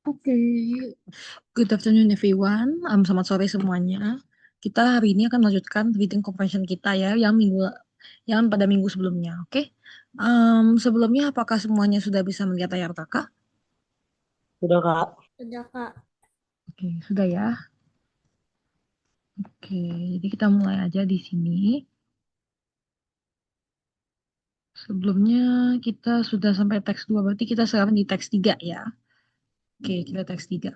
Oke, good afternoon everyone. Selamat sore semuanya. Kita hari ini akan melanjutkan reading comprehension kita ya, yang pada minggu sebelumnya. Oke. Sebelumnya apakah semuanya sudah bisa melihat layar kakak? Sudah, Kak. Sudah, Kak. Oke, sudah ya. Oke, jadi kita mulai aja di sini. Sebelumnya kita sudah sampai teks 2, berarti kita sekarang di teks 3 ya. Oke, kita teks 3.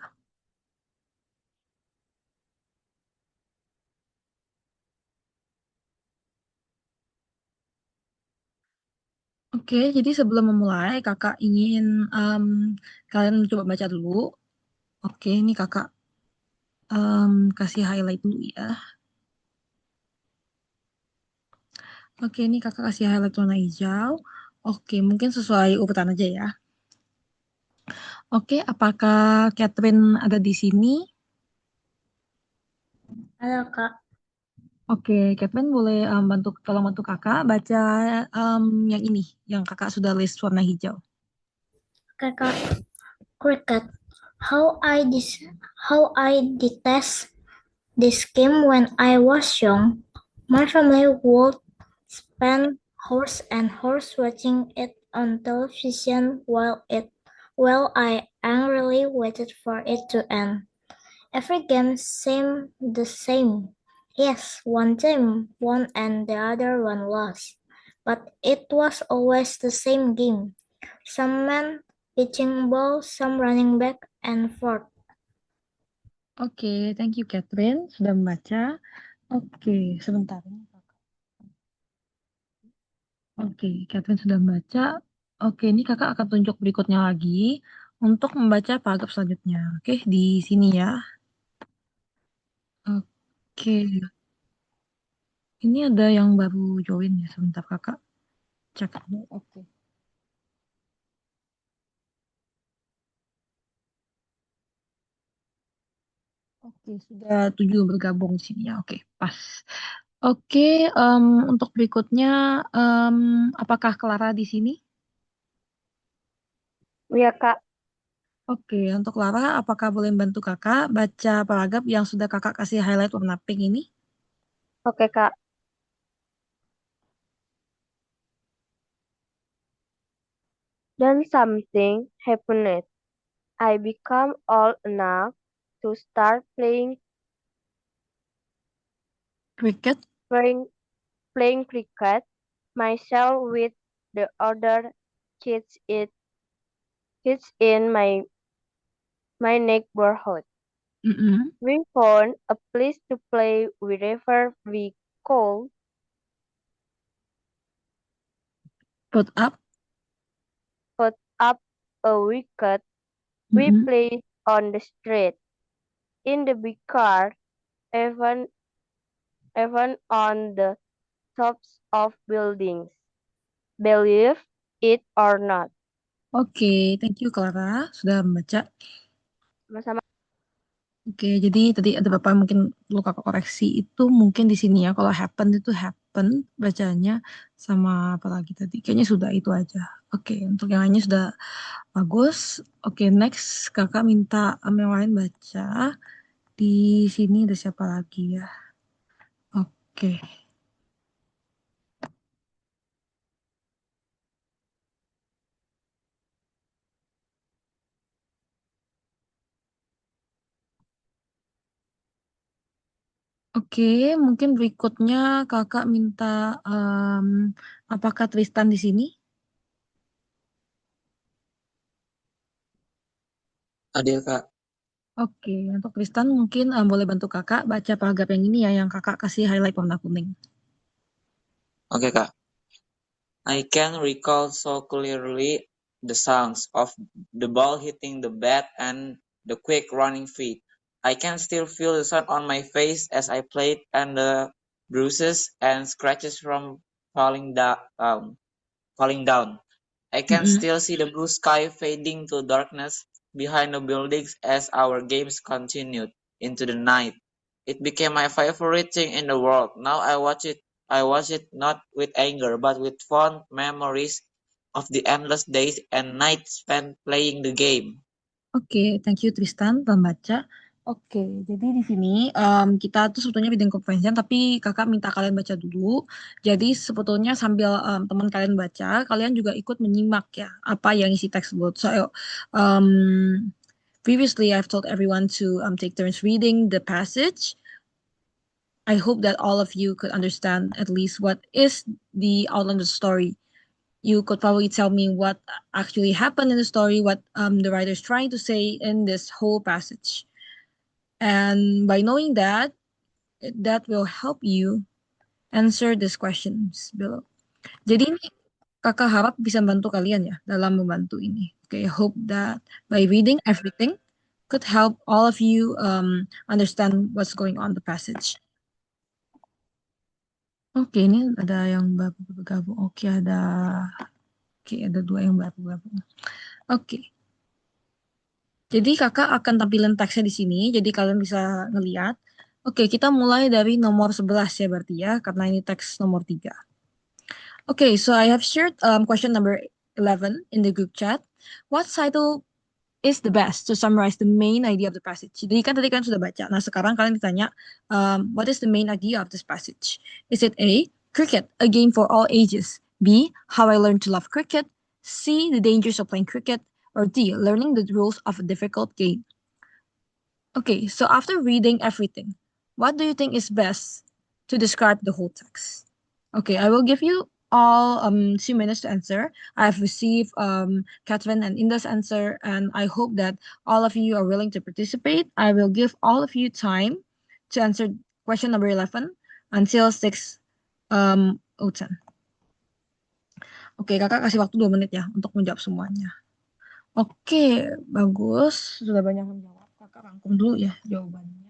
Oke, jadi sebelum memulai, kakak ingin kalian coba baca dulu. Oke, ini kakak kasih highlight dulu ya. Oke, ini kakak kasih highlight warna hijau. Oke, mungkin sesuai urutan aja ya. Oke, apakah Catherine ada di sini? Ada, Kak. Oke, Catherine boleh tolong bantu kakak baca yang ini, yang kakak sudah list warna hijau. Oke, Kak. Cricket. How I dis how I detest this game when I was young. My family would spend hours and hours watching it on television while I angrily waited for it to end. Every game seemed the same. Yes, one team won and the other one lost. But it was always the same game. Some men pitching ball, some running back and forth. Oke, thank you Catherine sudah membaca. Oke, sebentar. Oke, Catherine sudah membaca. Oke, ini kakak akan tunjuk berikutnya lagi untuk membaca paragraf selanjutnya. Oke, di sini ya. Oke, ini ada yang baru join ya. Sebentar kakak cek dulu. Oke. Oke, sudah 7 bergabung di sini ya. Oke, pas. Oke, untuk berikutnya, em, apakah Clara di sini? Iya, Kak. Oke, untuk Clara, apakah boleh bantu kakak baca paragraf yang sudah kakak kasih highlight warna pink ini? Oke, Kak. Then something happened. I became old enough to start Cricket. playing, playing cricket myself with the other kids in my neighborhood. Mm-mm. We found a place to play wherever we could. Put up. Put up a wicket. We Mm-mm. played on the street, in the big car, even on the tops of buildings. Believe it or not. Oke, thank you Clara sudah membaca. Sama-sama. Oke, jadi tadi ada beberapa mungkin perlu kakak koreksi itu mungkin di sini ya. Kalau happen itu happen bacanya sama apa lagi tadi. Kayaknya sudah itu aja. Oke, untuk yang lainnya sudah bagus. Oke, next kakak minta yang lain baca. Di sini ada siapa lagi ya? Oke. Oke, mungkin berikutnya kakak minta em, apakah Tristan di sini? Adil, Kak. Oke, untuk Tristan mungkin boleh bantu kakak baca paragraf yang ini ya, yang kakak kasih highlight warna kuning. Oke, Kak. I can recall so clearly the sounds of the ball hitting the bat and the quick running feet. I can still feel the sun on my face as I played and the bruises and scratches from falling down. I can Mm-mm. still see the blue sky fading to darkness behind the buildings as our games continued into the night. It became my favorite thing in the world. Now I watch it not with anger, but with fond memories of the endless days and nights spent playing the game. Oke, thank you Tristan, pembaca. Oke, jadi di sini kita tuh sebetulnya bidding comprehension, tapi kakak minta kalian baca dulu. Jadi sebetulnya sambil teman kalian baca, kalian juga ikut menyimak ya apa yang isi tersebut. So, previously I've told everyone to take turns reading the passage. I hope that all of you could understand at least what is the outline of the story. You could probably tell me what actually happened in the story, what the writer is trying to say in this whole passage. And by knowing that, that will help you answer these questions below. Jadi ini kakak harap bisa bantu kalian ya dalam membantu ini. Okay, I hope that by reading everything could help all of you understand what's going on the passage. Oke, ini ada yang baru bergabung. Oke, ada dua yang baru bergabung. Oke. Jadi kakak akan tampilin teksnya di sini, jadi kalian bisa ngeliat. Oke, kita mulai dari nomor 11 ya berarti ya, karena ini teks nomor 3. Okay, so I have shared question number 11 in the group chat. What title is the best to summarize the main idea of the passage? Jadi kan tadi kalian sudah baca. Nah, sekarang kalian ditanya, what is the main idea of this passage? Is it A, cricket, a game for all ages? B, how I learned to love cricket? C, the dangers of playing cricket? Or D, learning the rules of a difficult game? Okay, so after reading everything, what do you think is best to describe the whole text? Okay, I will give you all 2 minutes to answer. I've received Catherine and Inda's answer, and I hope that all of you are willing to participate. I will give all of you time to answer question number 11 until 6:10. Oke, kakak kasih waktu 2 menit ya untuk menjawab semuanya. Oke, bagus. Sudah banyak yang jawab. Kakak rangkum dulu ya jawabannya.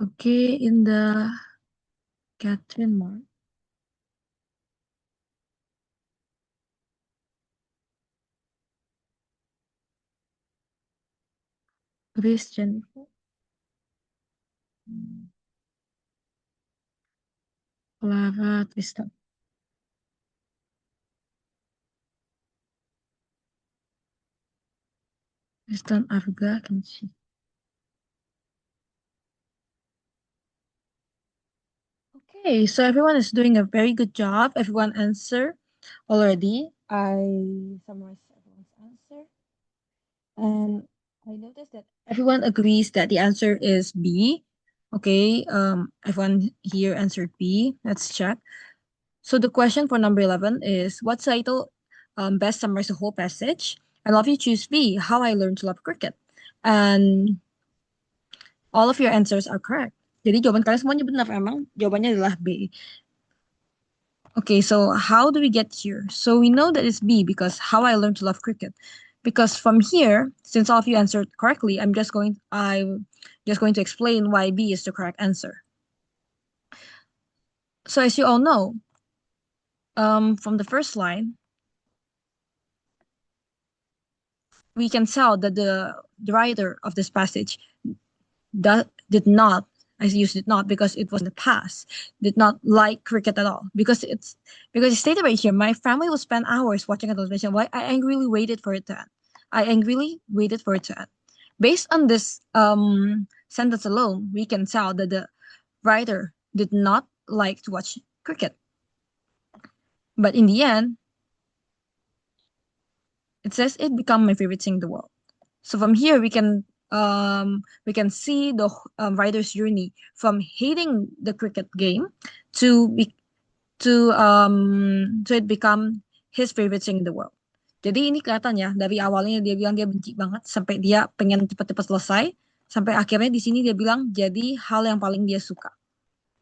Oke, Indah, Catherine, Mark, Grace, Jennifer, Clara, Tristan. Tristan, Arga, Kenshi. Okay, so everyone is doing a very good job. Everyone answer already. I summarized everyone's answer. And I noticed that everyone agrees that the answer is B. Okay, everyone here answered B. Let's check. So the question for number 11 is, what title best summarizes the whole passage? And all of you choose B, How I Learned to Love Cricket. And all of your answers are correct. Jadi jawaban kalian semuanya benar, emang jawabannya adalah B. Okay, so how do we get here? So we know that it's B because How I Learned to Love Cricket. Because from here, since all of you answered correctly, I'm just going to explain why B is the correct answer. So as you all know, from the first line, we can tell that the writer of this passage did not, I use did not because it was in the past, did not like cricket at all. Because it stated right here, my family will spend hours watching a television. Why I angrily waited for it to end. I angrily waited for it to end. Based on this sentence alone, we can tell that the writer did not like to watch cricket. But in the end, it says it became my favorite thing in the world. So from here, we can see the writer's journey from hating the cricket game to it become his favorite thing in the world. Jadi ini kelihatan ya, dari awalnya dia bilang dia benci banget sampai dia pengen cepat-cepat selesai, sampai akhirnya di sini dia bilang jadi hal yang paling dia suka.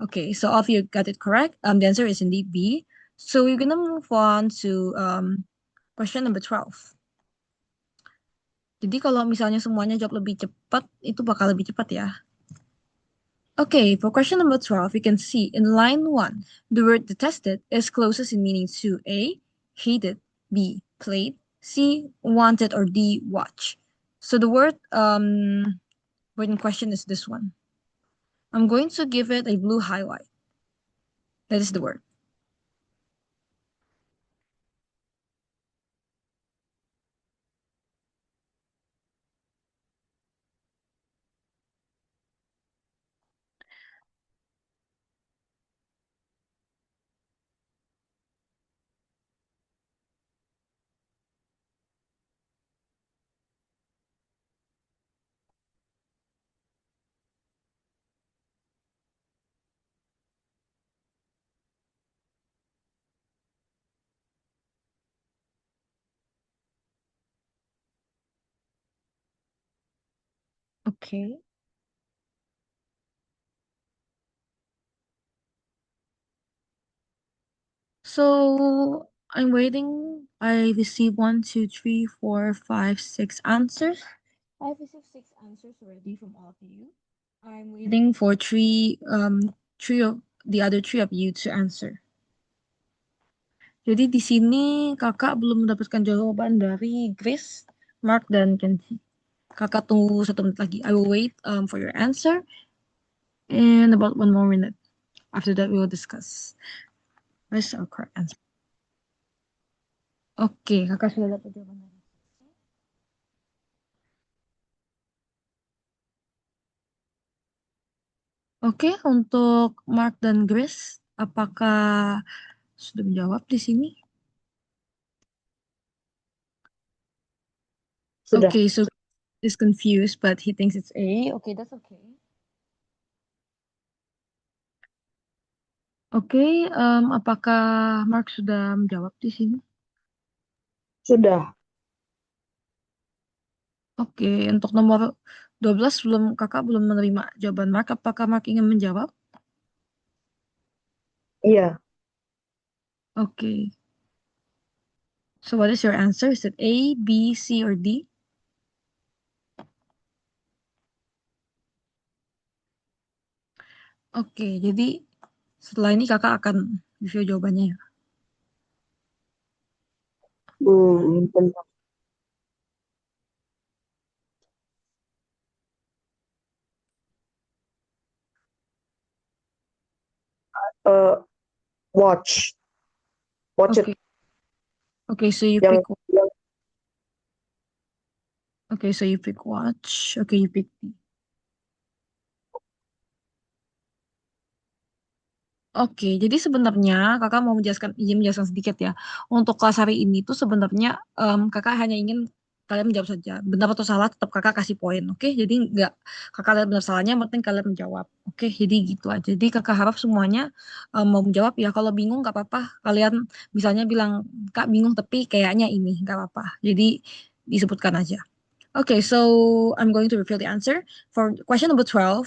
Okay, so all of you got it correct. The answer is indeed B. So we're gonna move on to question number 12. Jadi kalau misalnya semuanya jawab lebih cepat, itu bakal lebih cepat ya. Okay, for question number 12, we can see in line 1, the word detested is closest in meaning to A, hated, B, played, C, wanted, or D, watch. So the word in question is this one. I'm going to give it a blue highlight. That is the word. Okay. So I'm waiting. I received 1, 2, 3, 4, 5, 6 answers. I've received 6 answers already from all of you. I'm waiting for three of the other three of you to answer. Jadi di sini kakak belum mendapatkan jawaban dari Grace, Mark, dan Kenzie. Kakak tunggu 1 menit lagi. I will wait for your answer in about 1 more minute. After that, we will discuss. Where's our correct answer? Oke, kakak sudah dapat jawabannya. Oke, untuk Mark dan Grace, apakah sudah menjawab di sini? Sudah. Okay, so is confused, but he thinks it's A. Okay, that's okay. Oke, apakah Mark sudah menjawab di sini? Sudah. Oke, untuk nomor 12 kakak belum menerima jawaban Mark. Apakah Mark ingin menjawab? Iya. Oke. So what is your answer? Is it A, B, C, or D? Oke, jadi setelah ini kakak akan review jawabannya ya. Bentar. Watch. Watch it. Oke, oke, so you Yang, pick. yang Okay, so you pick watch. Okay, you pick D. Oke, jadi sebenarnya kakak mau izin menjelaskan sedikit ya. Untuk kelas hari ini tuh sebenarnya kakak hanya ingin kalian menjawab saja. Benar atau salah tetap kakak kasih poin. Oke, jadi nggak kakak lihat benar salahnya, yang penting kalian menjawab. Oke, jadi gitu aja. Jadi kakak harap semuanya mau menjawab ya. Kalau bingung nggak apa-apa. Kalian misalnya bilang kak bingung tapi kayaknya ini nggak apa-apa. Jadi disebutkan aja. Okay, so I'm going to reveal the answer. For question number 12,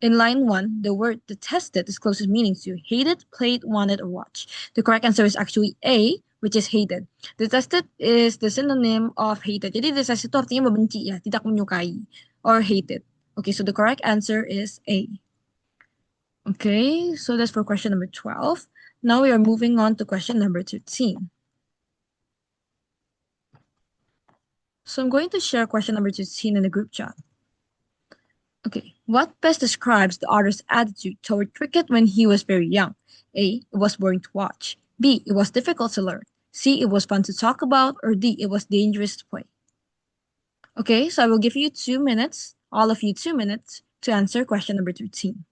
in line 1, the word detested is closest meaning to hated, played, wanted, or watched. The correct answer is actually A, which is hated. Detested is the synonym of hated. Jadi detested itu artinya membenci ya, tidak menyukai, or hated. Okay, so the correct answer is A. Okay, so that's for question number 12. Now we are moving on to question number 13. So I'm going to share question number 13 in the group chat. Okay, what best describes the author's attitude toward cricket when he was very young? A, it was boring to watch. B, it was difficult to learn. C, it was fun to talk about. Or D, it was dangerous to play. Okay, so I will give you 2 minutes, all of you 2 minutes, to answer question number 13.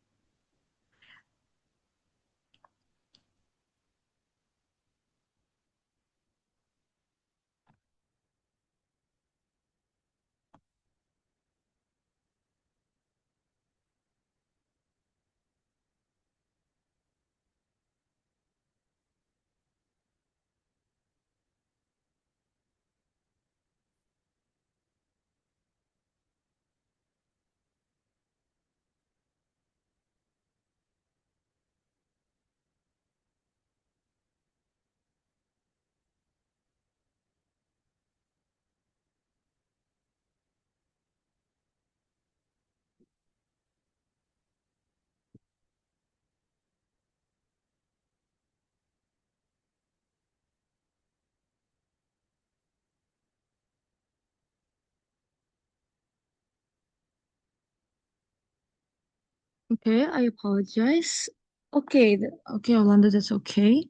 Okay, I apologize. Okay, okay, Orlando, that's okay.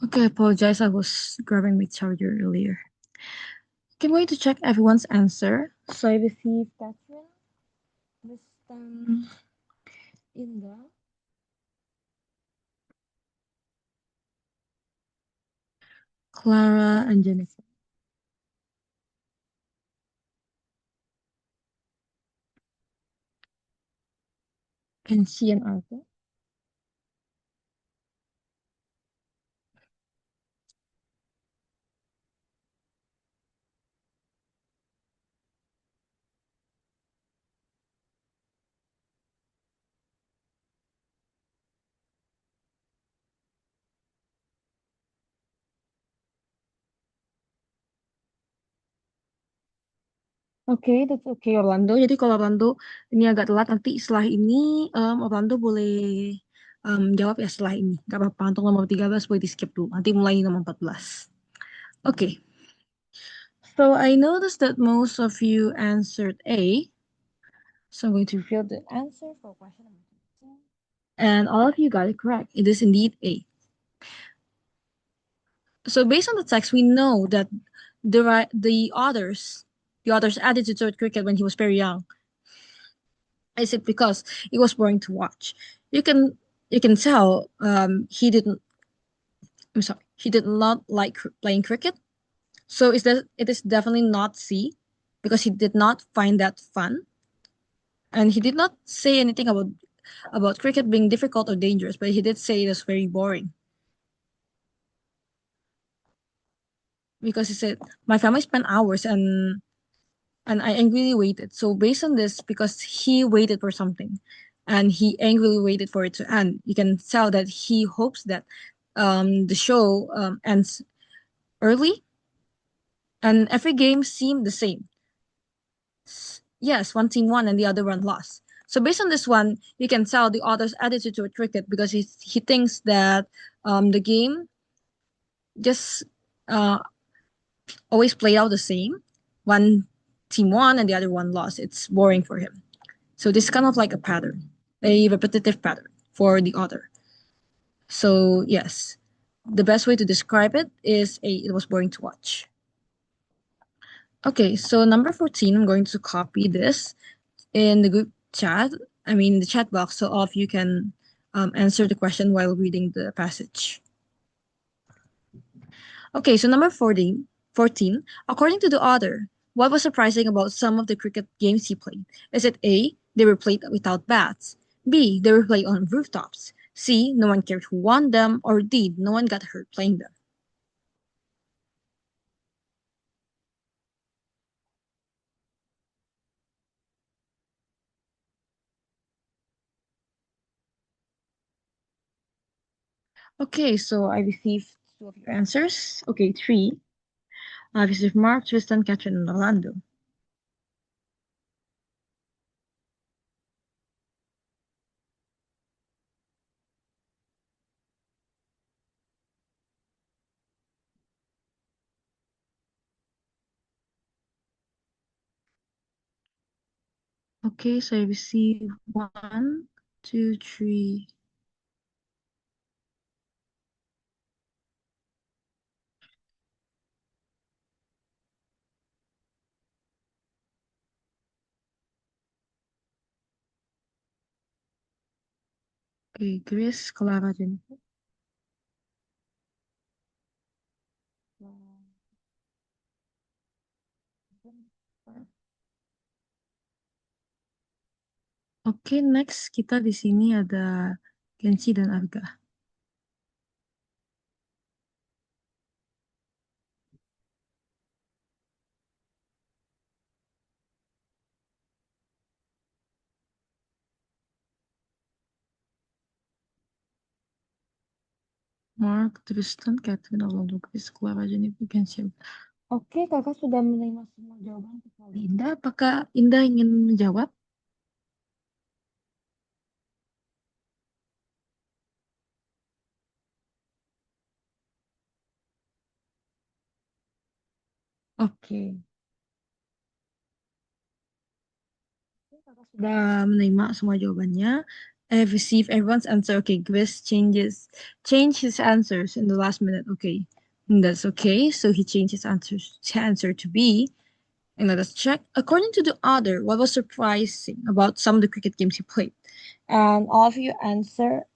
Okay, I apologize. I was grabbing my charger earlier. Okay, I'm going to check everyone's answer. So I received Catherine, Tristan, Inda, Clara, and Jennifer. Kenshi and Arthur. Oke, that's okay Orlando. Jadi kalau Orlando ini agak telat, nanti setelah ini Orlando boleh jawab ya setelah ini. Gak apa-apa, untuk nomor 13 boleh di skip dulu. Nanti mulai nomor 14. Oke, so I noticed that most of you answered A. So I'm going to reveal the answer for question number 15. And all of you got it correct. It is indeed A. So based on the text, we know that the author's attitude toward cricket when he was very young, is it because it was boring to watch? You can you can tell he didn't. I'm sorry, he did not like playing cricket. So it is definitely not C, because he did not find that fun, and he did not say anything about cricket being difficult or dangerous, but he did say it was very boring, because he said my family spent hours and I angrily waited. So based on this, because he waited for something, and he angrily waited for it to end, you can tell that he hopes that the show ends early, and every game seemed the same. Yes, one team won and the other one lost. So based on this one, you can tell the author's attitude toward cricket, because he thinks that the game just uh, always played out the same. One team won and the other one lost. It's boring for him. So this is kind of like a pattern, a repetitive pattern for the author. So yes, the best way to describe it is it was boring to watch. Okay, so number 14, I'm going to copy this in the group chat, I mean the chat box, so all of you can answer the question while reading the passage. Okay, so number 14, according to the author, what was surprising about some of the cricket games he played? Is it A, they were played without bats, B, they were played on rooftops, C, no one cared who won them, or D, no one got hurt playing them? Okay, so I received two of your answers. Okay, three. I received Mark, Tristan, Catherine, and Orlando. Okay, so I received one, two, three. Okay, Grace, Clara, Jennifer. Oke, next kita di sini ada Kenshi dan Arga. Mark, Tristan, Catherine, Orlando, Grace, Clara, Jennifer, Kenshi. Oke, kakak sudah menerima semua jawaban kecuali Indah. Apakah Indah ingin menjawab? Oke. Sudah menerima semua jawabannya. I have received everyone's answer. Okay, Chris changed his answers in the last minute. Okay, and that's okay. So he changed his answer to B. And let us check. According to the other, what was surprising about some of the cricket games you played? And all of your answers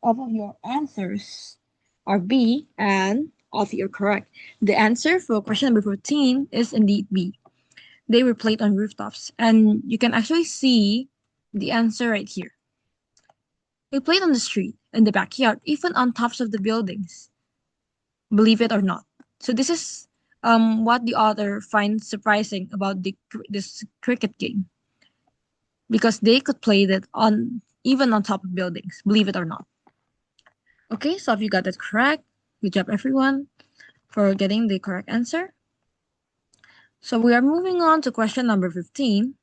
are B, and all of you are correct. The answer for question number 14 is indeed B. They were played on rooftops, and you can actually see the answer right here. We played on the street, in the backyard, even on tops of the buildings, believe it or not. So this is what the author finds surprising about this cricket game, because they could play that on even on top of buildings, believe it or not. Okay, so if you got that correct, good job everyone for getting the correct answer. So we are moving on to question number 15,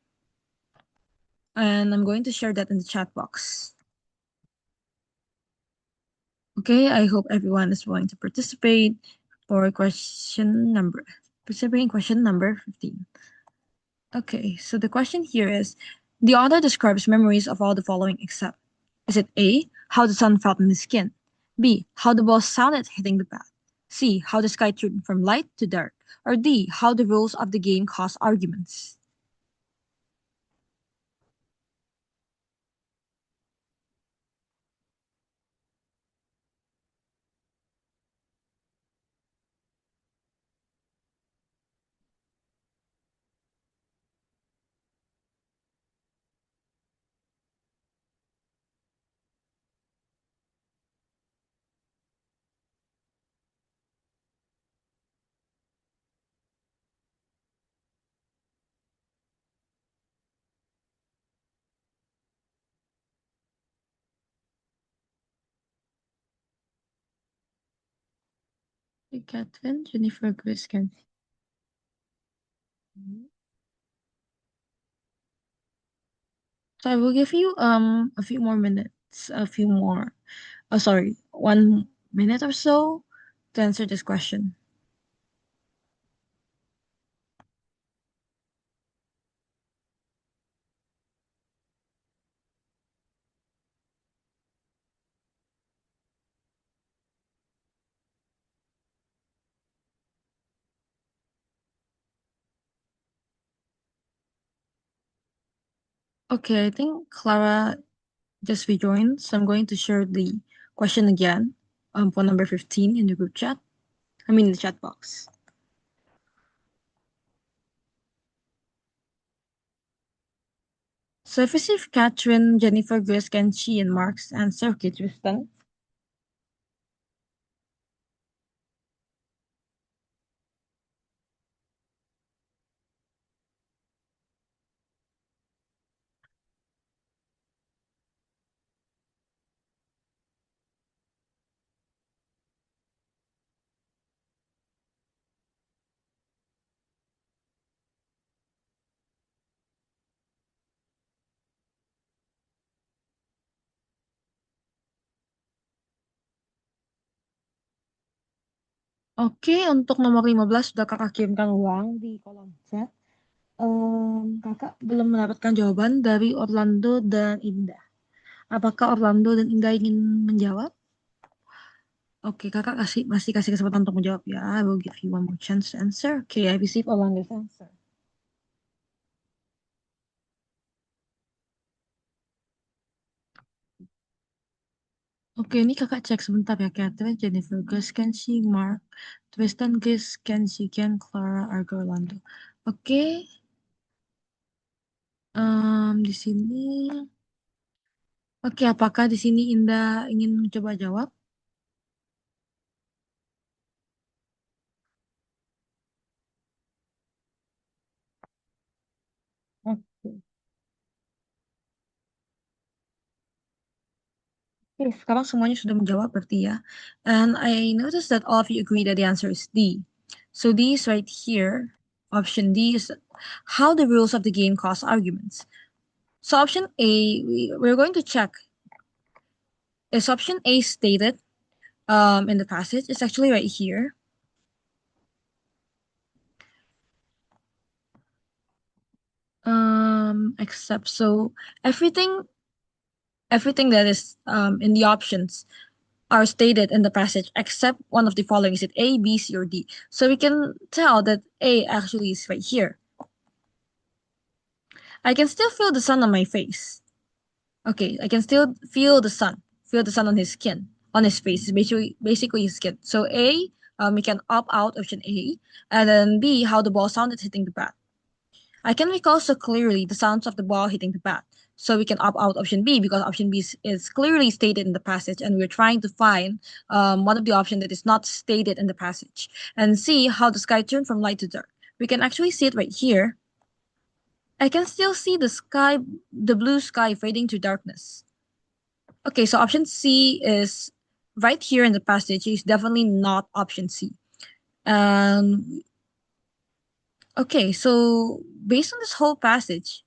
and I'm going to share that in the chat box. Okay, I hope everyone is willing to participate for participating question number 15. Okay, so the question here is, the author describes memories of all the following except. Is it A, how the sun felt in his skin? B, how the ball sounded hitting the bat? C, how the sky turned from light to dark? Or D, how the rules of the game caused arguments? Okay, Catherine, Jennifer, Chris, can. So I will give you a few more minutes, sorry, 1 minute or so to answer this question. Okay, I think Clara just rejoined, so I'm going to share the question again, for number 15 in the group chat. I mean the chat box. So I've received Catherine, Jennifer, Grace, Kenshi, and Mark's answer. Okay, Tristan. Oke, untuk nomor 15 sudah kakak kirimkan ulang di kolom chat. Kakak belum mendapatkan jawaban dari Orlando dan Indah. Apakah Orlando dan Indah ingin menjawab? Oke, kakak masih kasih kesempatan untuk menjawab ya. I will give you one more chance to answer. Okay, I received Orlando's answer. Oke, ini kakak cek sebentar ya, Catherine, Jennifer, Gus, Kenshi, Mark, Tristan, Gus, Kenshi, Ken, Clara, Argo, Orlando. Oke, di sini. Oke, apakah di sini Indah ingin mencoba jawab? Oke. Oke, sekarang semuanya sudah menjawab berarti ya. And I noticed that all of you agree that the answer is D. So D is right here. Option D is how the rules of the game cause arguments. So option A, we're going to check. Is option A stated in the passage? It's actually right here. Except so everything that is in the options are stated in the passage except one of the following. Is it A, B, C, or D? So we can tell that A actually is right here. I can still feel the sun on my face. Okay, I can still feel the sun on his skin, on his face. It's basically his skin. So A, we can opt out option A, and then B, how the ball sounded hitting the bat. I can recall so clearly the sounds of the ball hitting the bat. So we can opt out option B because option B is clearly stated in the passage, and we're trying to find one of the options that is not stated in the passage. And C, how the sky turned from light to dark. We can actually see it right here. I can still see the blue sky fading to darkness. Okay, so option C is right here in the passage. Is definitely not option C. And okay, so based on this whole passage,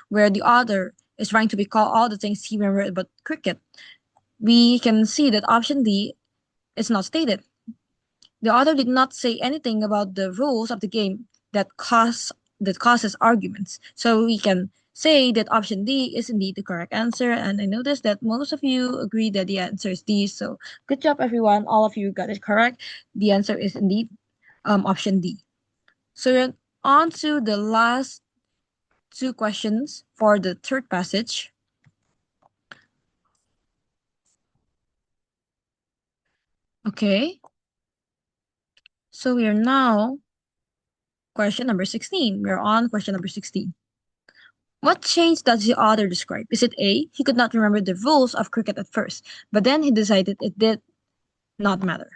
where the author is trying to recall all the things he remembered about cricket, we can see that option D is not stated. The author did not say anything about the rules of the game that causes arguments. So we can say that option D is indeed the correct answer. And I noticed that most of you agree that the answer is D. So good job, everyone. All of you got it correct. The answer is indeed option D. So we're on to the last two questions for the third passage. Okay. So we are now question number 16. We're on question number 16. What change does the author describe? Is it A, he could not remember the rules of cricket at first, but then he decided it did not matter?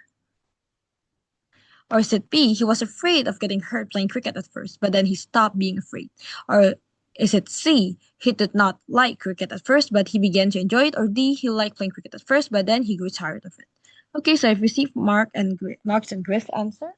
Or is it B, he was afraid of getting hurt playing cricket at first, but then he stopped being afraid? Or is it C, he did not like cricket at first, but he began to enjoy it? Or D, he liked playing cricket at first, but then he grew tired of it? Okay, so I've received Mark's and Griff's answer.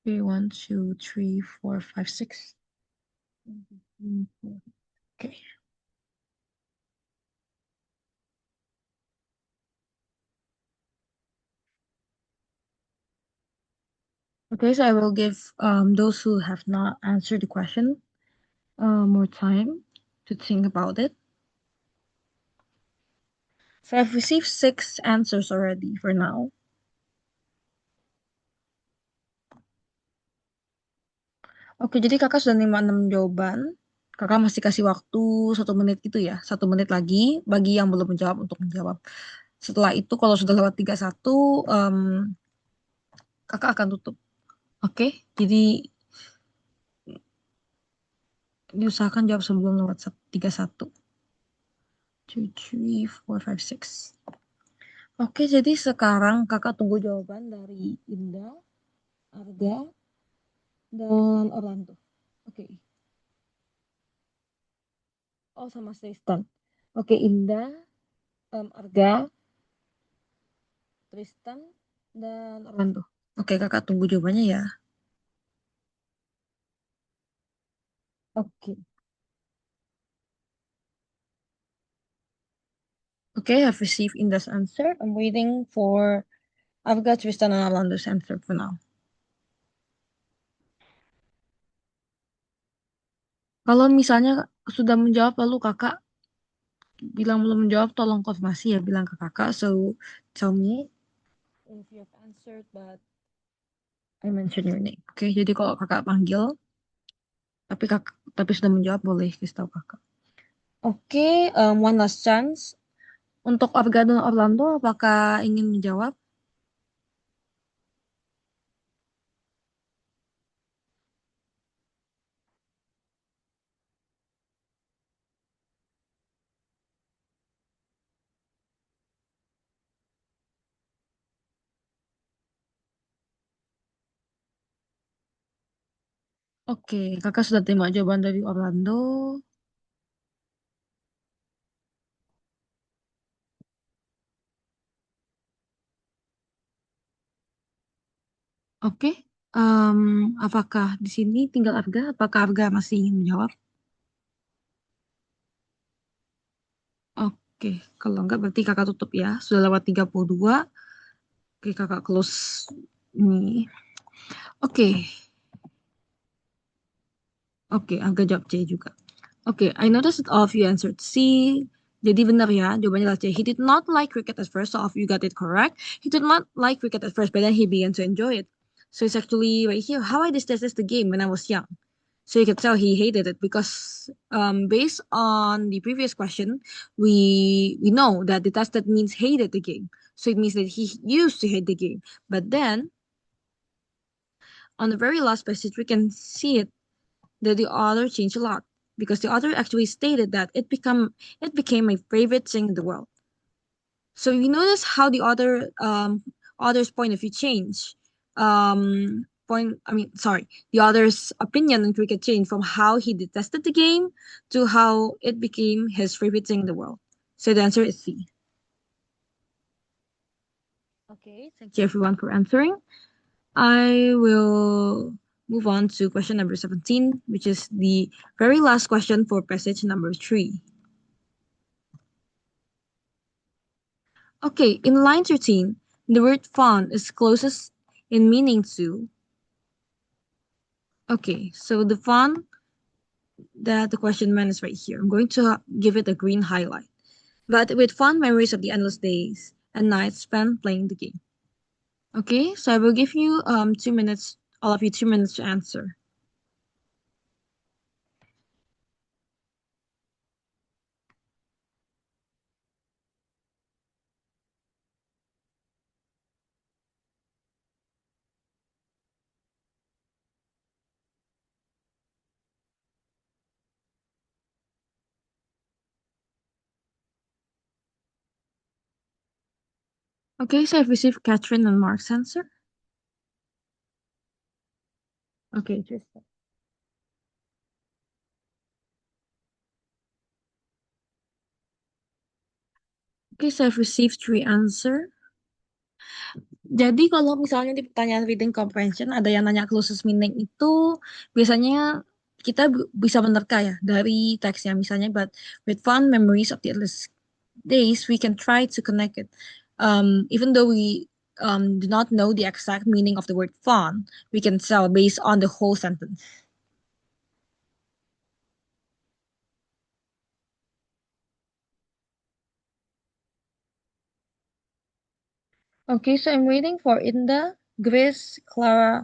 Okay, 1, 2, 3, 4, 5, 6. Okay. Okay, so I will give those who have not answered the question more time to think about it. So I've received 6 answers already for now. Oke, jadi kakak sudah nerima 6 jawaban. Kakak masih kasih waktu 1 menit gitu ya. 1 menit lagi bagi yang belum menjawab untuk menjawab. Setelah itu kalau sudah lewat 31, kakak akan tutup. Oke, jadi diusahakan jawab sebelum lewat 31. 2, 3, 4, 5, 6. Oke, jadi sekarang kakak tunggu jawaban dari Indah, Arga, dan Orlando. Oke. Oh, sama Tristan. Oke, Indah, Arga, Tristan, dan Orlando. Oke, kakak tunggu jawabannya ya. Oke. Okay, I've received Indah's answer. I'm waiting for Arga, Tristan, and Orlando's answer for now. Kalau misalnya sudah menjawab lalu kakak bilang belum menjawab, tolong konfirmasi ya, bilang ke kakak. So, tell me if you have answered but I mention your name. Oke, jadi kalau kakak panggil, tapi sudah menjawab, boleh kasih tahu kakak. Oke, one last chance. Untuk Arga dan Orlando, apakah ingin menjawab? Oke, kakak sudah terima jawaban dari Orlando. Oke, em, apakah di sini tinggal Arga? Apakah Arga masih ingin menjawab? Oke, kalau enggak berarti kakak tutup ya. Sudah lewat 32. Oke, kakak close ini. Oke, oke, Arga jawab C juga. Oke, I noticed that all of you answered C. Jadi benar ya, jawabannya adalah C. He did not like cricket at first, so all of you got it correct. He did not like cricket at first, but then he began to enjoy it. So it's actually right here. How I detested the game when I was young. So you can tell he hated it because based on the previous question, we know that detested means hated the game. So it means that he used to hate the game. But then on the very last passage, we can see it that the author changed a lot because the author actually stated that it became my favorite thing in the world. So you notice how the author's point of view changed. The author's opinion on cricket changed from how he detested the game to how it became his favorite thing in the world. So the answer is C. Okay, thank you everyone for answering. I will move on to question number 17, which is the very last question for passage number 3. Okay, in line 13, the word fawn is closest in meaning to. Okay, so the fawn that the question meant is right here. I'm going to give it a green highlight. But with fond memories of the endless days and nights spent playing the game. Okay, so I will give you 2 minutes, all of you 2 minutes to answer. Okay, so I've received Catherine and Mark's answer. Okay, Tristan. Okay, so I've received 3 answer. Jadi kalau misalnya di pertanyaan reading comprehension ada yang nanya closest meaning itu biasanya kita bisa menerka ya dari teksnya misalnya, but with fond memories of the endless days we can try to connect it. Even though we do not know the exact meaning of the word fond, we can tell based on the whole sentence. Okay, so I'm waiting for Inda, Grace, Clara,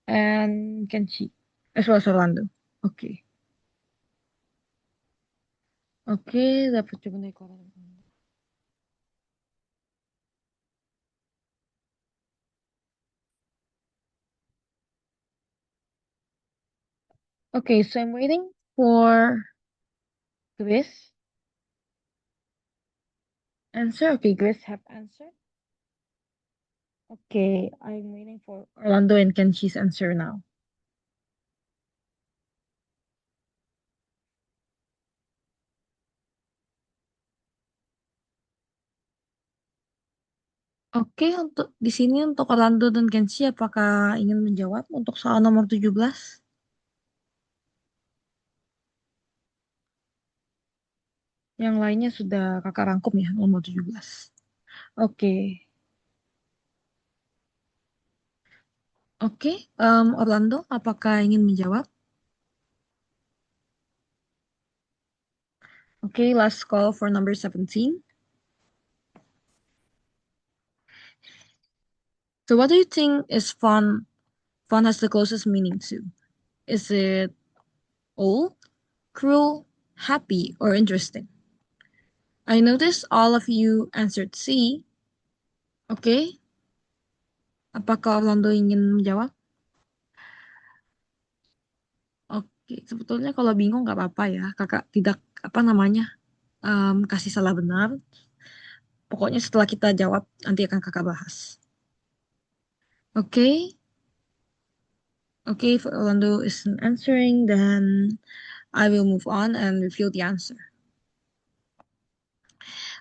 and Kenchi, as well as Orlando. Okay. Oke, dapat jawaban dari Clara. Okay, so I'm waiting for Grace answer. Okay, Grace have answered. Okay, I'm waiting for Orlando and Kenshi's answer now. Oke, untuk di sini untuk Orlando dan Kenshi apakah ingin menjawab untuk soal nomor 17? Yang lainnya sudah kakak rangkum ya, nomor 17. Oke. Oke, Orlando, apakah ingin menjawab? Okay, last call for number 17. So what do you think is fun? Fun has the closest meaning to. Is it old, cruel, happy, or interesting? I noticed all of you answered C. Okay. Apakah Orlando ingin menjawab? Oke, sebetulnya kalau bingung nggak apa-apa ya. Kakak tidak apa namanya kasih salah benar. Pokoknya setelah kita jawab nanti akan kakak bahas. Oke. Okay, if Orlando isn't answering, then I will move on and reveal the answer.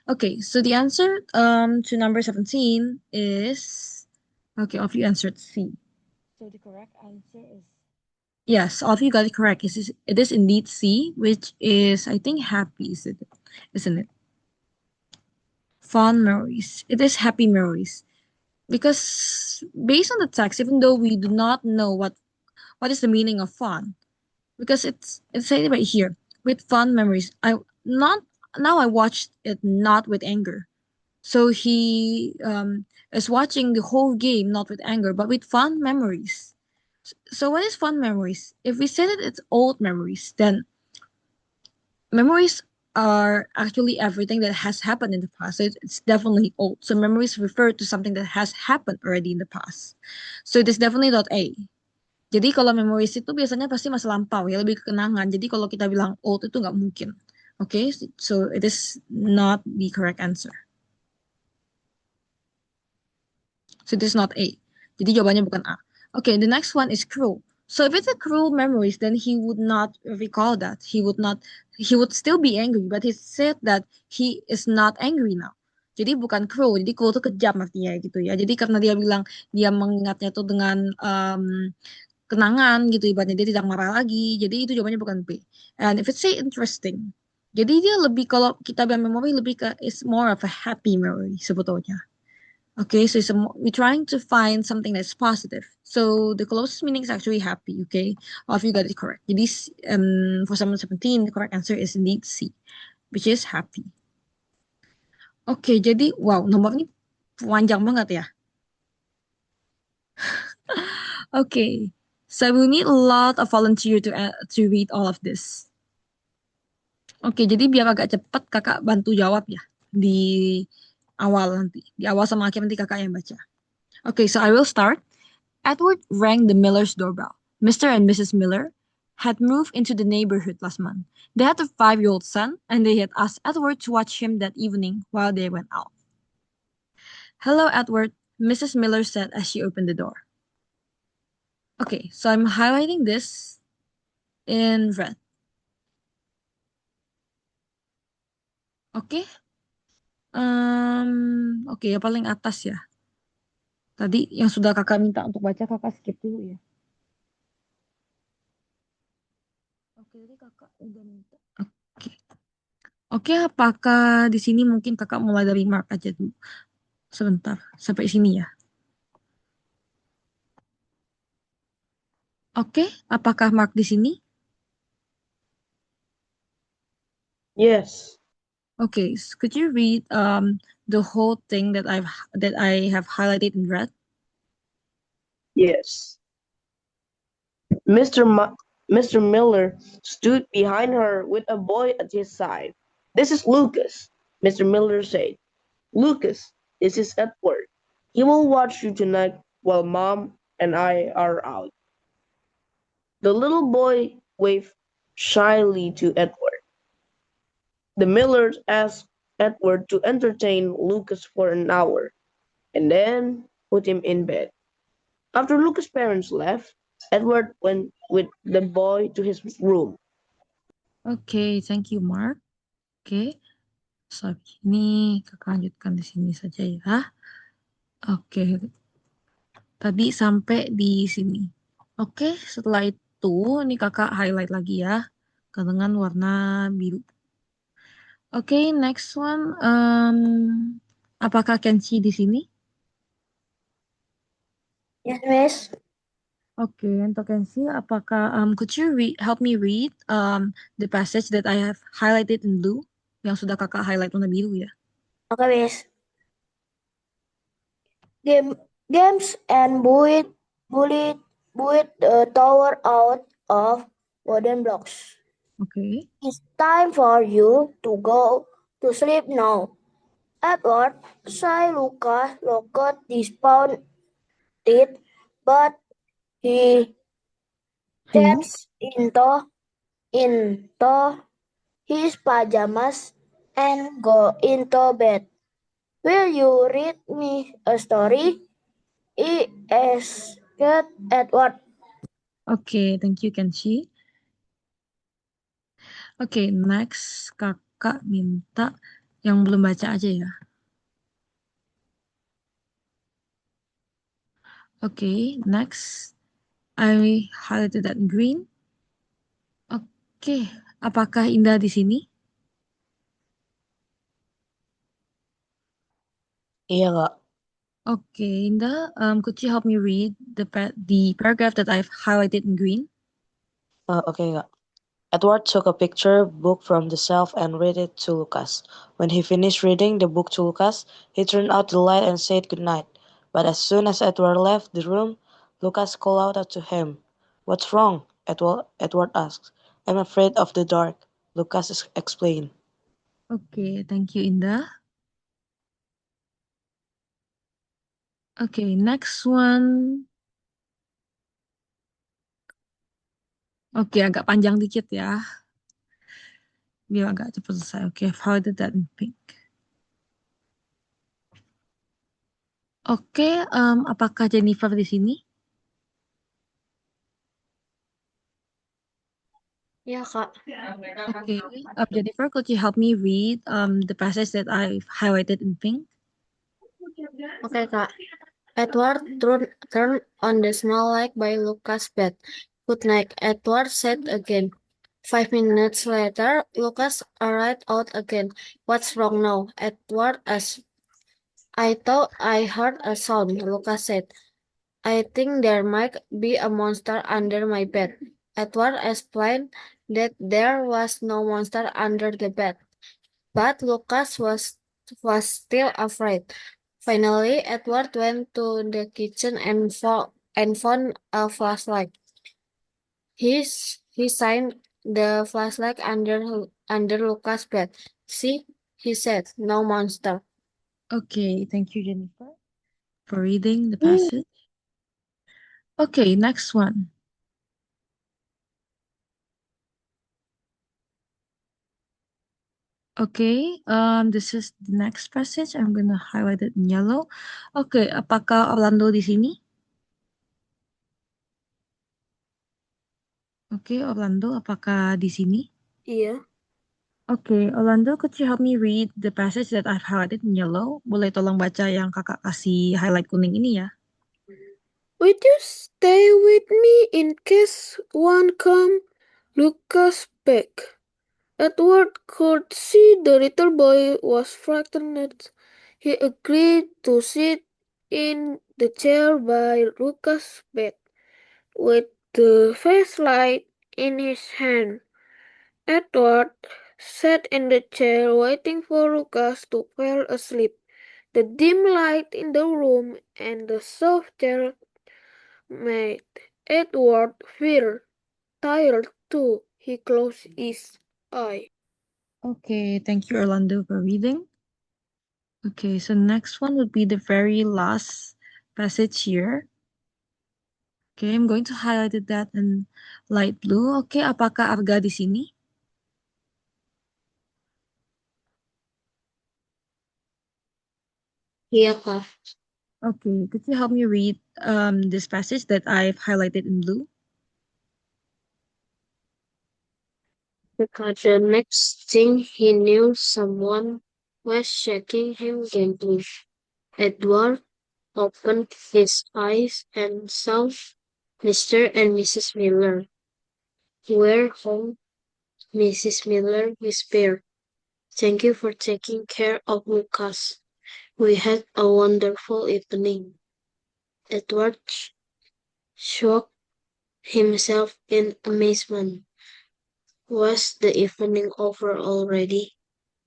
Okay, so the answer to number 17 is, okay, all of you answered C. So the correct answer is, yes, all of you got it correct. It is indeed C, which is, I think, happy, isn't it? Fond memories. It is happy memories. Because based on the text, even though we do not know what is the meaning of fond, because it's saying right here, with fond memories. I not now I watched it not with anger. So he is watching the whole game not with anger, but with fond memories. So what is fond memories? If we say that it's old memories, then memories are actually everything that has happened in the past. So it's definitely old. So memories refer to something that has happened already in the past. So it is definitely not A. Jadi kalau memories itu biasanya pasti masa lampau ya, lebih ke kenangan. Jadi kalau kita bilang old itu nggak mungkin. Okay, so it is not the correct answer. So it is not A. Jadi jawabannya bukan A. Okay, the next one is cruel. So if it's a cruel memories, then he would not recall that. He would still be angry, but he said that he is not angry now. Jadi bukan cruel, jadi cruel itu kejam artinya gitu ya. Jadi karena dia bilang dia mengingatnya itu dengan kenangan gitu ibaratnya dia tidak marah lagi. Jadi itu jawabannya bukan B. And if it's say interesting, jadi dia lebih kalau kita bilang memory lebih ke it's more of a happy memory sebetulnya. Okay, so we're trying to find something that's positive. So the closest meaning is actually happy. Okay, all of you got it correct. Jadi for 17, the correct answer is indeed C, which is happy. Okay, jadi wow nomor ini panjang banget ya. Okay, so we need a lot of volunteer to read all of this. Oke, jadi biar agak cepat kakak bantu jawab ya di awal nanti. Di awal sama akhir nanti kakak yang baca. Okay, so I will start. Edward rang the Miller's doorbell. Mr. and Mrs. Miller had moved into the neighborhood last month. They had a 5-year-old son, and they had asked Edward to watch him that evening while they went out. Hello, Edward, Mrs. Miller said as she opened the door. Okay, so I'm highlighting this in red. Oke, oke, yang paling atas ya. Tadi yang sudah kakak minta untuk baca, kakak skip dulu ya. Oke, jadi kakak udah minta. Oke. Oke, apakah di sini mungkin kakak mulai dari mark aja dulu? Sebentar, sampai sini ya. Oke, apakah mark di sini? Yes. Okay, so could you read the whole thing that I have highlighted in red? Yes. Mr. Miller stood behind her with a boy at his side. This is Lucas, Mr. Miller said. Lucas, this is Edward. He will watch you tonight while Mom and I are out. The little boy waved shyly to Edward. The Millers asked Edward to entertain Lucas for an hour and then put him in bed. After Lucas' parents left, Edward went with the boy to his room. Okay, thank you, Mark. Okay, so ini kakak lanjutkan di sini saja ya. Oke, tadi sampai di sini. Oke, setelah itu ini kakak highlight lagi ya dengan warna biru. Oke, next one. Apakah Kenshi di sini? Yes, Miss. Oke, untuk Kenshi, apakah could you help me read the passage that I have highlighted in blue yang sudah kakak highlight warna biru ya? Okay, Miss. Games and bullied the tower out of wooden blocks. Oke. It's time for you to go to sleep now. Edward saw Lucas looked disappointed, but he changed into his pajamas and go into bed. Will you read me a story? He asked Edward. Oke, thank you Kenshi. Oke, next kakak minta yang belum baca aja ya. Oke, next I highlighted that in green. Oke, apakah Indah di sini? Iya, Kak. Oke, Indah, could you help me read the paragraph that I've highlighted in green? Okay, Kak. Edward took a picture book from the shelf and read it to Lucas. When he finished reading the book to Lucas, he turned out the light and said goodnight. But as soon as Edward left the room, Lucas called out to him. "What's wrong?" Edward asked. "I'm afraid of the dark," Lucas explained. Oke, thank you Indah. Oke, next one. Oke, agak panjang dikit ya. Biar agak cepat selesai. Oke, how did that in pink? Oke, apakah Jennifer di sini? Ya, Kak. Oke, Jennifer, could you help me read the passage that I've highlighted in pink? Oke, Kak. Edward turned on the small light by Lucas' bed. "Good night," Edward said again. 5 minutes later, Lucas arrived out again. "What's wrong now?" Edward asked. "I thought I heard a sound," Lucas said. "I think there might be a monster under my bed." Edward explained that there was no monster under the bed, but Lucas was still afraid. Finally, Edward went to the kitchen and found a flashlight. He shined the flashlight under Lucas' bed. "See," he said, "no monster." Okay, thank you, Jennifer, for reading the passage. Okay, next one. Okay, this is the next passage. I'm gonna highlight it in yellow. Okay, apakah Orlando di sini? Oke, Orlando, apakah di sini? Iya. Okay, Orlando, could you help me read the passage that I've highlighted in yellow? Boleh tolong baca yang kakak kasih highlight kuning ini ya? "Would you stay with me in case one come?" Lucas begged. Edward could see the little boy was frightened. He agreed to sit in the chair by Lucas' bed, with the flashlight in his hand. Edward sat in the chair waiting for Lucas to fall asleep. The dim light in the room and the soft chair made Edward feel tired too. He closed his eyes. Okay, thank you, Orlando, for reading. Okay, so next one would be the very last passage here. Okay, I'm going to highlight that in light blue. Okay, apakah Arga di sini? Iya, Kak. Okay, could you help me read this passage that I've highlighted in blue? Because the next thing he knew, someone was shaking him gently. Edward opened his eyes and saw Mr. and Mrs. Miller. "We're home," Mrs. Miller whispered. "Thank you for taking care of Lucas. We had a wonderful evening." Edward shook himself in amazement. Was the evening over already?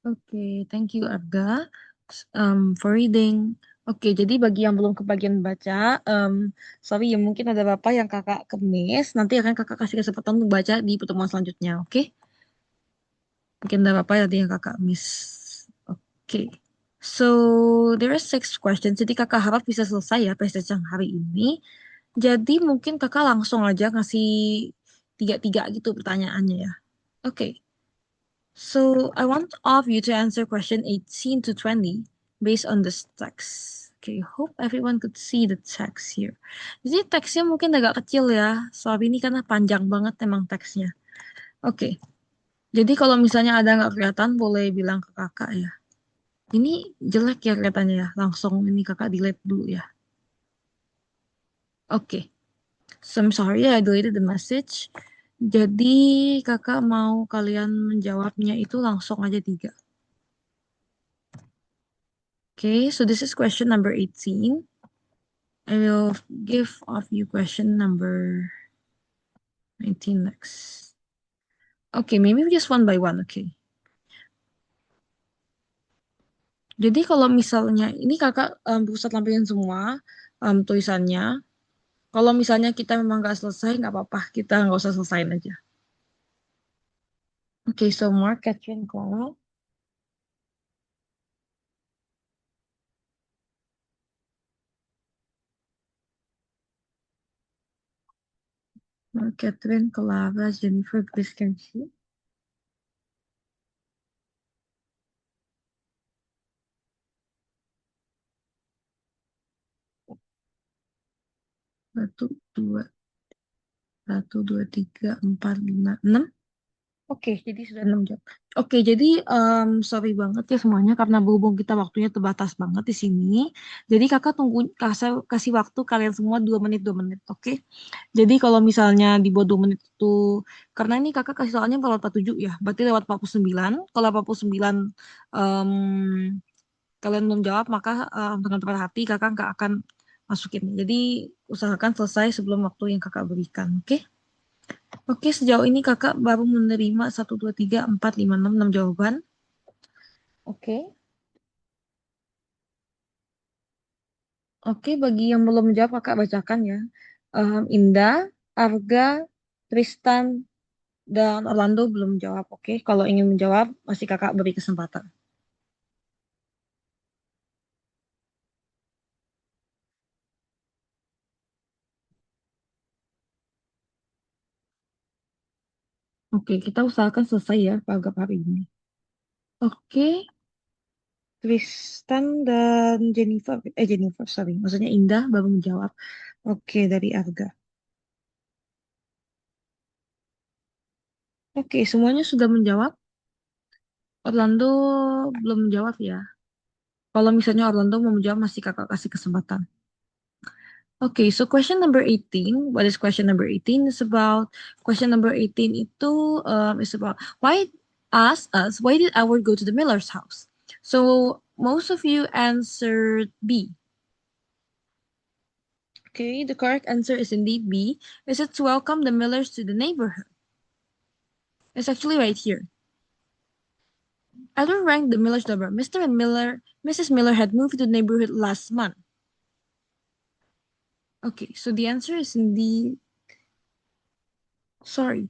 Okay, thank you Arga for reading. Oke, jadi bagi yang belum kebagian baca, sorry ya mungkin ada bapak yang kakak kemis, nanti akan kakak kasih kesempatan untuk baca di pertemuan selanjutnya, oke? Mungkin ada bapak yang kakak miss. Oke. So, there are 6 questions. Jadi kakak harap bisa selesai ya passage yang hari ini. Jadi mungkin kakak langsung aja ngasih tiga-tiga gitu pertanyaannya ya. Oke. So, I want all of you to answer question 18 to 20 based on this text. Okay, hope everyone could see the text here. Jadi teksnya mungkin agak kecil ya, soal ini karena panjang banget emang teksnya. Oke, jadi kalau misalnya ada nggak kelihatan, boleh bilang ke kakak ya. Ini jelek ya kelihatannya ya, langsung ini kakak delete dulu ya. Oke, so I'm sorry I deleted the message. Jadi kakak mau kalian menjawabnya itu langsung aja 3. Okay, so this is question number 18. I will give of you question number 19 next. Okay, maybe just one by one, okay. Jadi kalau misalnya, ini kakak pusat lampirin semua tulisannya. Kalau misalnya kita memang nggak selesai, nggak apa-apa. Kita nggak usah selesaiin aja. Okay, so Mark, Catherine, Clara. Mark, Catherine, Clara, Jennifer, Grace, Kenshi. Satu, dua, tiga, 4, 5, 6. Oke, jadi sudah 6 jam. Oke, jadi sorry banget ya semuanya karena berhubung kita waktunya terbatas banget di sini. Jadi kakak tunggu kasih waktu kalian semua 2 menit 2 menit, oke? Jadi kalau misalnya di bawah 2 menit itu karena ini kakak kasih soalnya kalau 47 ya, berarti lewat 49. Kalau 49 em, kalian belum jawab maka dengan tepat hati kakak nggak akan masukin. Jadi usahakan selesai sebelum waktu yang kakak berikan, oke? Oke, sejauh ini kakak baru menerima 1, 2, 3, 4, 5, 6, 6 jawaban. Oke. Oke, bagi yang belum menjawab kakak bacakan ya. Indah, Arga, Tristan, dan Orlando belum menjawab. Oke, kalau ingin menjawab masih kakak beri kesempatan. Oke, kita usahakan selesai ya paragraf hari ini. Oke, Tristan dan Jennifer, sorry. Maksudnya Indah baru menjawab. Oke, dari Arga. Oke, semuanya sudah menjawab. Orlando belum menjawab ya. Kalau misalnya Orlando mau menjawab, masih kakak kasih kesempatan. Okay, so question number 18. What is question number 18? Is about question number 18 itu is about why why did Edward go to the Miller's house? So most of you answered B. Okay, the correct answer is indeed B. Is it to welcome the Millers to the neighborhood? It's actually right here. Edward rang the Miller's doorbell. Mrs. Miller had moved to the neighborhood last month. Okay, so the answer is indeed, sorry,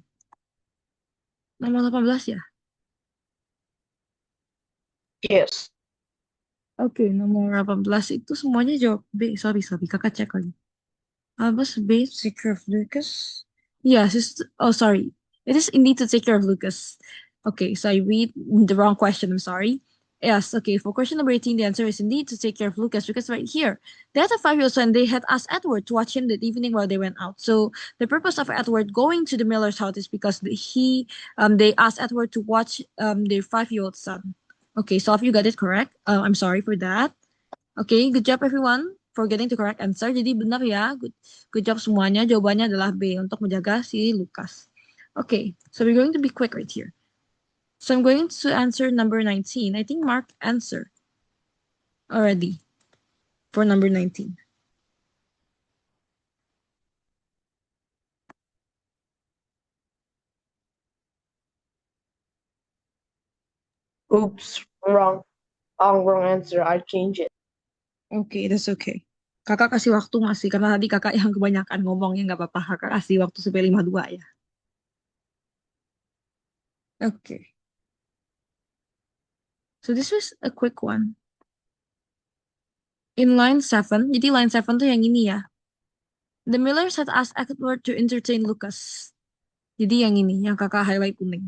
nomor 18 ya? Yes. Oke, nomor 18 itu semuanya jawab B. Sorry, kakak cek lagi. Was B to take care of Lucas? Yes, oh sorry. It is indeed to take care of Lucas. Okay, so I read the wrong question, I'm sorry. Yes, okay, for question number 18, the answer is indeed to take care of Lucas because right here, they had a 5-year-old son. They had asked Edward to watch him that evening while they went out. So the purpose of Edward going to the Miller's house is because they asked Edward to watch their 5-year-old son. Okay, so if you got it correct, I'm sorry for that. Okay, good job everyone for getting the correct answer. Jadi benar ya, good job semuanya. Jawabannya adalah B untuk menjaga si Lucas. Okay, so we're going to be quick right here. So I'm going to answer number 19. I think Mark answered already for number 19. Oops, wrong. Wrong answer. I changed it. Okay, that's okay. Kakak kasih waktu masih, karena tadi kakak yang kebanyakan ngomongnya nggak apa-apa. Kakak kasih waktu sampai 52 ya. Okay. So this was a quick one. In line 7, jadi line 7 tuh yang ini ya. The Millers had asked Edward to entertain Lucas. Jadi yang ini, yang kakak highlight kuning.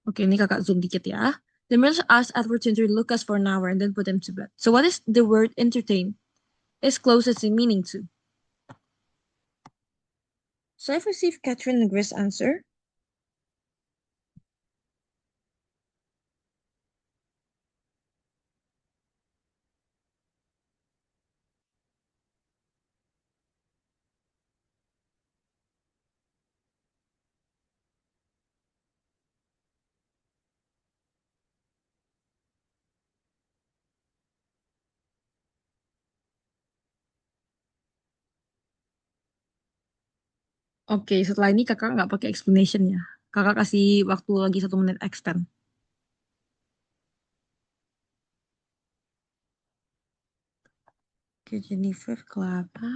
Oke, ini kakak zoom dikit ya. The Millers asked Edward to entertain Lucas for an hour and then put him to bed. So what is the word entertain is closest in meaning to? So I've received Catherine and Grace's answer. Oke, setelah ini kakak nggak pakai explanation ya. Kakak kasih waktu lagi 1 menit extend. Oke, Jennifer, Clara.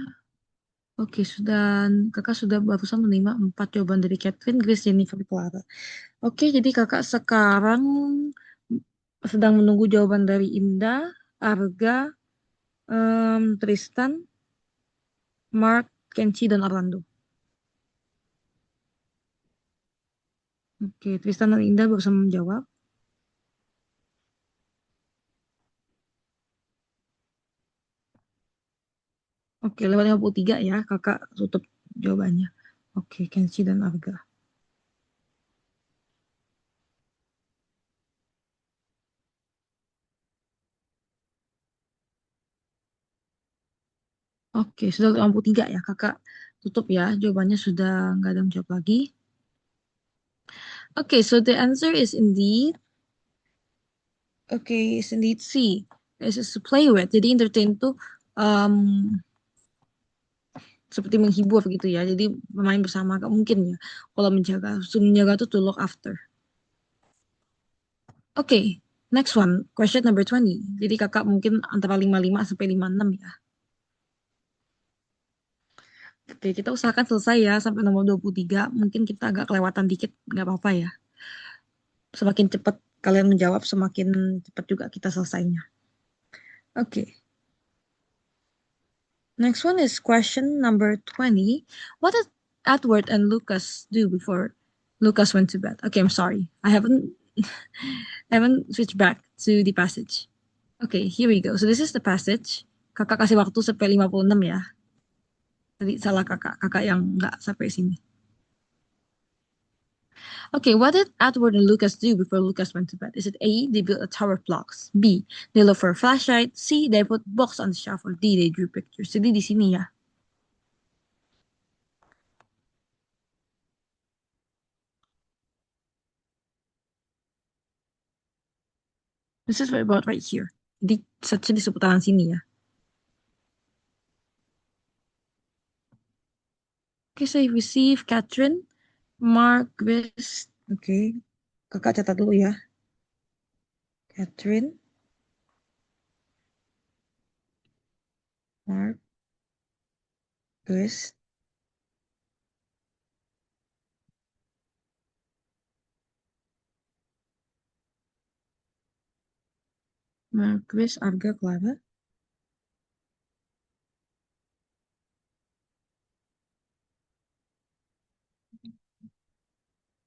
Oke, kakak sudah barusan menerima 4 jawaban dari Catherine, Grace, Jennifer, Clara. Oke, jadi kakak sekarang sedang menunggu jawaban dari Indah, Arga, Tristan, Mark, Kenchi, dan Orlando. Oke, Tristan dan Indah berusaha menjawab. Oke, lewat 53 ya, kakak tutup jawabannya. Oke, Kenchi dan Arga. Oke, sudah 53 ya, kakak tutup ya, jawabannya sudah nggak ada yang jawab lagi. Oke, so the answer is indeed, is indeed C. This is to play with. Jadi entertain itu um, seperti menghibur gitu ya. Jadi bermain bersama gak mungkin ya. Kalau menjaga, so menjaga itu to look after. Oke, next one, question number 20. Jadi kakak mungkin antara 55 sampai 56 ya. Oke, kita usahakan selesai ya sampai nomor 23. Mungkin kita agak kelewatan dikit, nggak apa-apa ya. Semakin cepat kalian menjawab, semakin cepat juga kita selesainya. Oke. Next one is question number 20. What did Edward and Lucas do before Lucas went to bed? Okay, I'm sorry. I haven't switched back to the passage. Okay, here we go. So this is the passage. Kakak kasih waktu sampai 56 ya. Tadi salah kakak yang nggak sampai sini. Okay, what did Edward and Lucas do before Lucas went to bed? Is it A, they built a tower of blocks? B, they looked for a flashlight? C, they put books on the shelf? Or D, they drew pictures? Jadi di sini ya. This is about right here. Jadi search di seputaran sini ya. Okay, so you receive Catherine, Mark, Grace. Okay, kakak catat dulu ya. Catherine, Mark, Grace. Mark, Grace, Arga, Clara.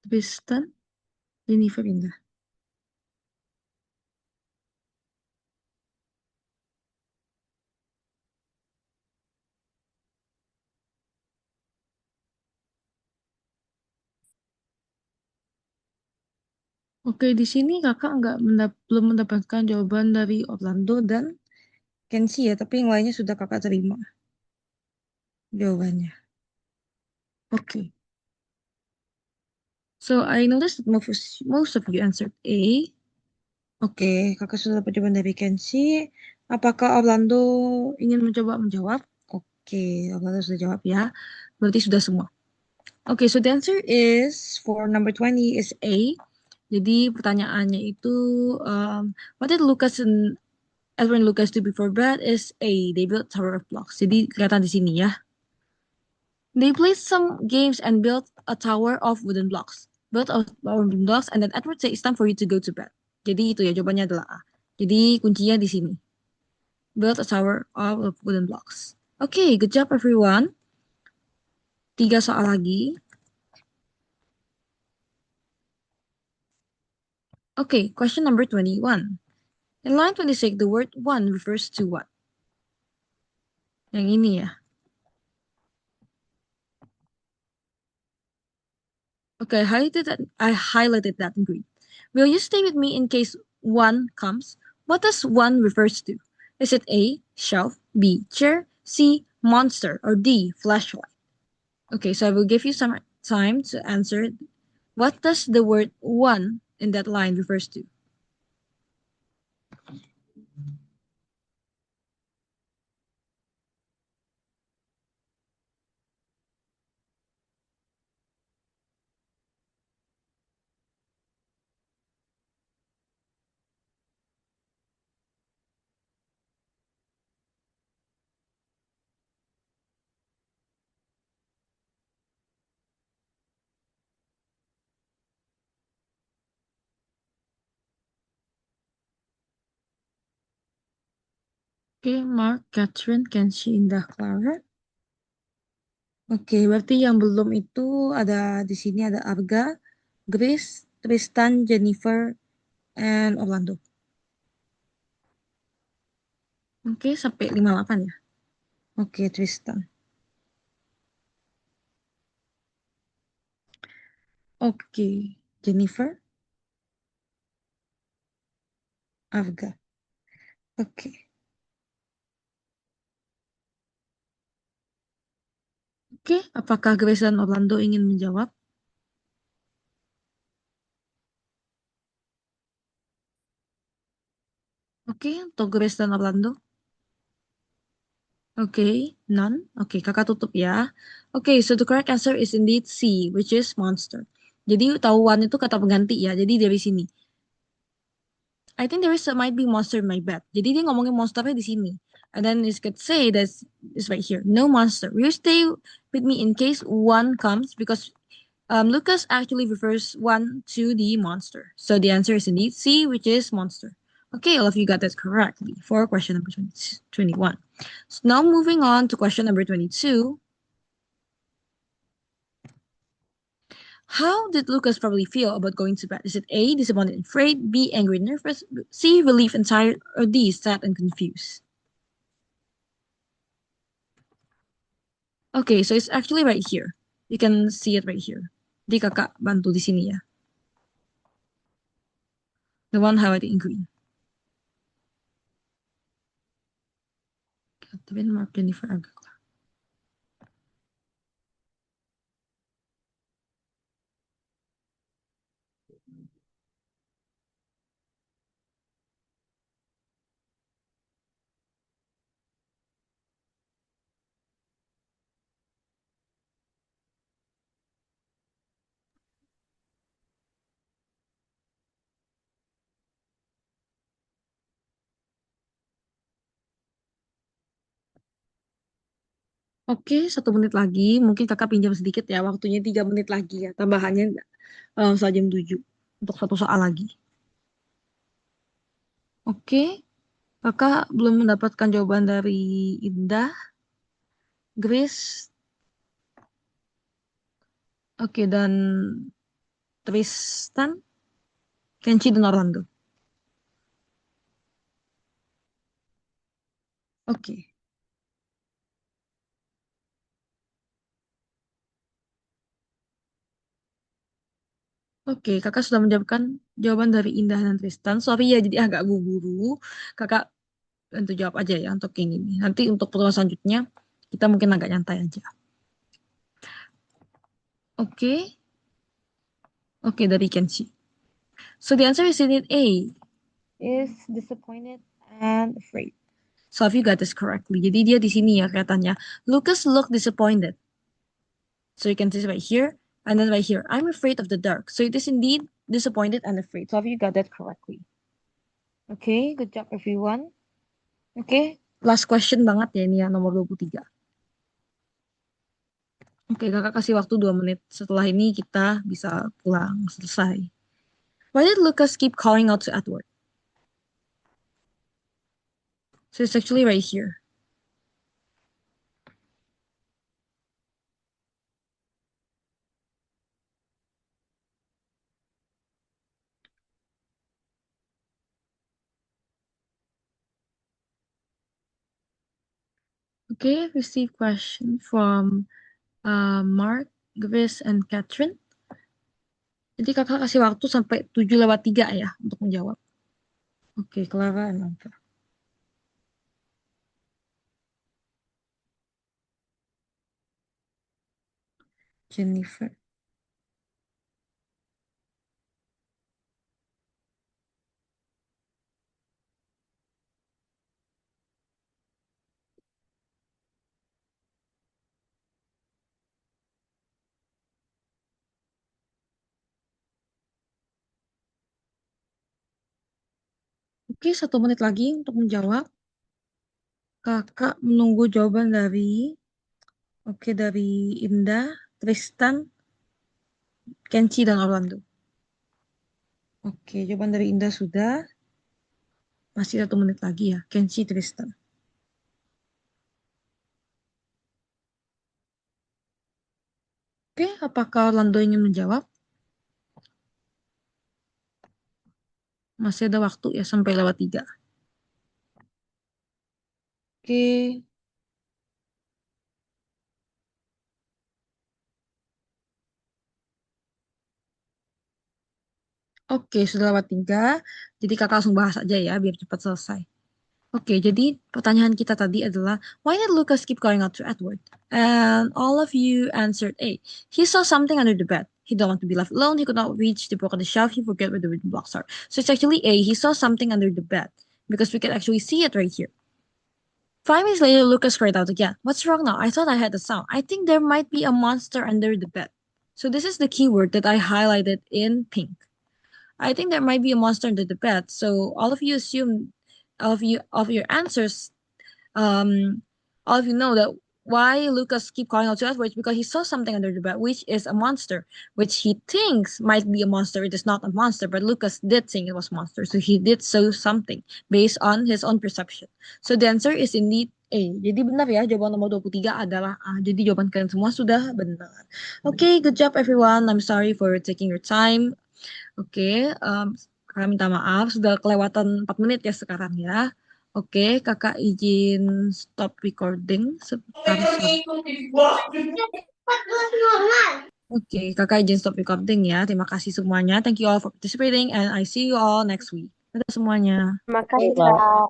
Tristan, Jennifer, Indah. Oke, di sini kakak belum mendapatkan jawaban dari Orlando dan Kenshi ya, tapi yang lainnya sudah kakak terima jawabannya. Oke. So I noticed that most of you answered A. Oke, kakak sudah dapat jawaban dari Kenshi. Apakah Orlando ingin mencoba menjawab? Oke, Orlando sudah jawab ya. Berarti sudah semua. Oke, so the answer is for number 20 is A. Jadi pertanyaannya itu what did Lucas and Edward and Lucas do before bed is A. They built Tower of Blocks. Jadi kelihatan di sini ya. They played some games and built a tower of wooden blocks. Built of wooden blocks and then Edward said it's time for you to go to bed. Jadi itu ya jawabannya adalah A. Jadi kuncinya di sini. Built a tower of wooden blocks. Okay, good job everyone. 3 soal lagi. Okay, question number 21. In line 26, the word one refers to what? Yang ini ya. Okay, I highlighted that in green. Will you stay with me in case one comes? What does one refers to? Is it A, shelf, B, chair, C, monster, or D, flashlight? Okay, so I will give you some time to answer. What does the word one in that line refers to? Okay, Mark, Catherine, Kenshi, Indah, Clara. Oke, berarti yang belum itu ada di sini ada Arga, Grace, Tristan, Jennifer, and Orlando. Oke, sampai 58 ya. Oke, Tristan. Oke, Jennifer, Arga. Oke. Oke, apakah Grace dan Orlando ingin menjawab? Oke, untuk Grace dan Orlando. Oke, none. Oke, kakak tutup ya. Oke, so the correct answer is indeed C, which is monster. Jadi tahuan itu kata pengganti ya. Jadi dari sini. I think might be monster in my bed. Jadi dia ngomongin monsternya di sini. And then it could say that's it's right here. No monster. Will you stay with me in case one comes? Because Lucas actually refers one to the monster. So the answer is indeed C, which is monster. Okay, all of you got that correctly for question number 21. So now moving on to question number 22. How did Lucas probably feel about going to bed? Is it A, disappointed and afraid, B, angry and nervous, C, relieved and tired, or D, sad and confused? Okay, so it's actually right here. You can see it right here. Di kakak bantu di sini ya. The one highlighted in green. Catherine, Mark, Jennifer, Aga. Oke, 1 menit lagi. Mungkin kakak pinjam sedikit ya. Waktunya 3 menit lagi ya. Tambahannya saat jam 7. Untuk satu soal lagi. Oke, kakak belum mendapatkan jawaban dari Indah, Grace, oke, dan Tristan, Kenchi, dan Orlando. Oke. Oke, kakak sudah menjawabkan jawaban dari Indah dan Tristan. Sorry ya, jadi agak buru-buru. Kakak bantu jawab aja ya untuk yang ini. Nanti untuk pertemuan selanjutnya, kita mungkin agak nyantai aja. Oke. Oke, dari Kenshi. So the answer is in A. Is disappointed and afraid. So if you got this correctly. Jadi dia di sini ya kelihatannya. Lucas looked disappointed. So you can see right here. And then right here. I'm afraid of the dark. So it is indeed disappointed and afraid. So if you got that correctly. Okay, good job everyone. Oke, last question banget ya ini ya nomor 23. Oke, kakak kasih waktu 2 menit. Setelah ini kita bisa pulang, selesai. Why did Lucas keep calling out to Edward? So it's actually right here. Okay, receive question from Mark, Grace, and Catherine. Jadi kakak kasih waktu sampai 7:03 ya untuk menjawab. Oke, Clara and Anka. Jennifer. Oke, 1 menit lagi untuk menjawab. Kakak menunggu jawaban dari Indah, Tristan, Kenchi, dan Orlando. Oke, jawaban dari Indah sudah. Masih 1 menit lagi ya, Kenchi, Tristan. Oke, apakah Orlando ingin menjawab? Masih ada waktu ya sampai lewat 3. Oke. Oke, sudah lewat 3. Jadi kakak langsung bahas aja ya, biar cepat selesai. Oke, jadi pertanyaan kita tadi adalah, why did Lucas keep going out to Edward? And all of you answered A. He saw something under the bed. He don't want to be left alone. He could not reach the book on the shelf. He forget where the written blocks are. So it's actually A. He saw something under the bed because we can actually see it right here. 5 minutes later, Lucas cried out again. What's wrong now? I thought I had the sound. I think there might be a monster under the bed. So this is the keyword that I highlighted in pink. I think there might be a monster under the bed. So all of you assume, all of your answers, all of you know that why Lucas keep calling out to Edward because he saw something under the bed, which is a monster, which he thinks might be a monster. It is not a monster, but Lucas did think it was a monster, so he did so something based on his own perception. So the answer is indeed A. Jadi benar ya, jawaban nomor 23 adalah A. Jadi jawaban kalian semua sudah benar. Okay, good job everyone. I'm sorry for taking your time. Oke, kakak minta maaf sudah kelewatan 4 menit ya sekarang ya. Oke, kakak izin stop recording sebentar. Oke, kakak izin stop recording ya. Terima kasih semuanya. Thank you all for participating and I see you all next week. Dadah semuanya. Terima kasih, Kak. Kak.